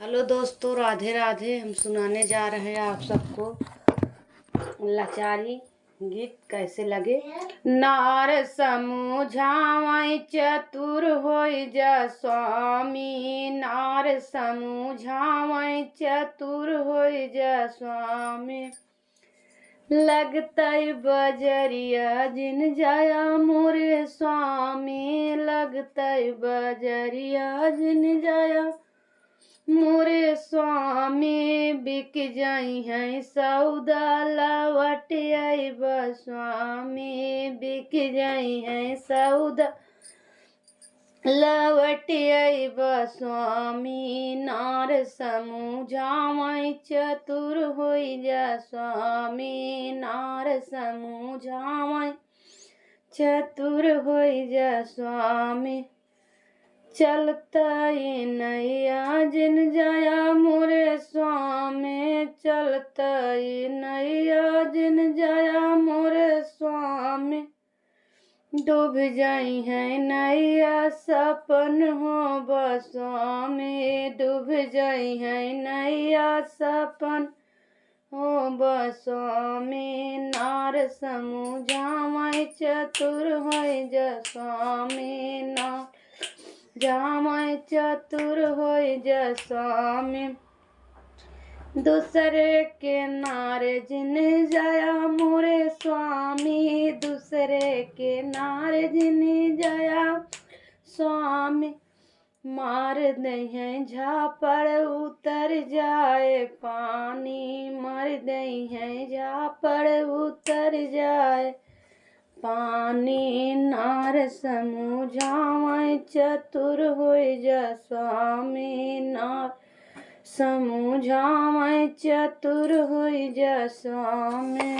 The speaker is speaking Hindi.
हेलो दोस्तों, राधे राधे। हम सुनाने जा रहे हैं आप सबको लाचारी गीत। कैसे लगे? नार समझावै चतुर होई जा स्वामी, नार समझावै चतुर होई जा स्वामी। लगतै बजरिया जिन जाया मोरे स्वामी, लगतै बजरिया जिन जाया मोरे स्वामी। बिक जाई हैं सौदा लवट आइब स्वामी, बिक जाई हैं सौदा लवट आइब स्वामी। नार समझावै चतुर होई जा स्वामी, नार समझावै चतुर होई जा स्वामी। चलतै नैया जिन जाया मोरे स्वामी, चलतै नैया जिन जाया मोरे स्वामी। डूब जाई है नैया सपन हो स्वामी, डूब जाई है नैया सपन हो स्वामी। नार समझावै चतुर होई जा स्वामी, नार जावै चतुर होई जा स्वामी। दूसरे के नार जिन जाया मोरे स्वामी, दूसरे के नार जिन जाया स्वामी। मार दे हैं झापड़ उतर जाए पानी, मार दे हैं झापड़ उतर जाए पानी। नार समझावै चतुर होई जा स्वामी, नार समझावै चतुर होई जा स्वामी।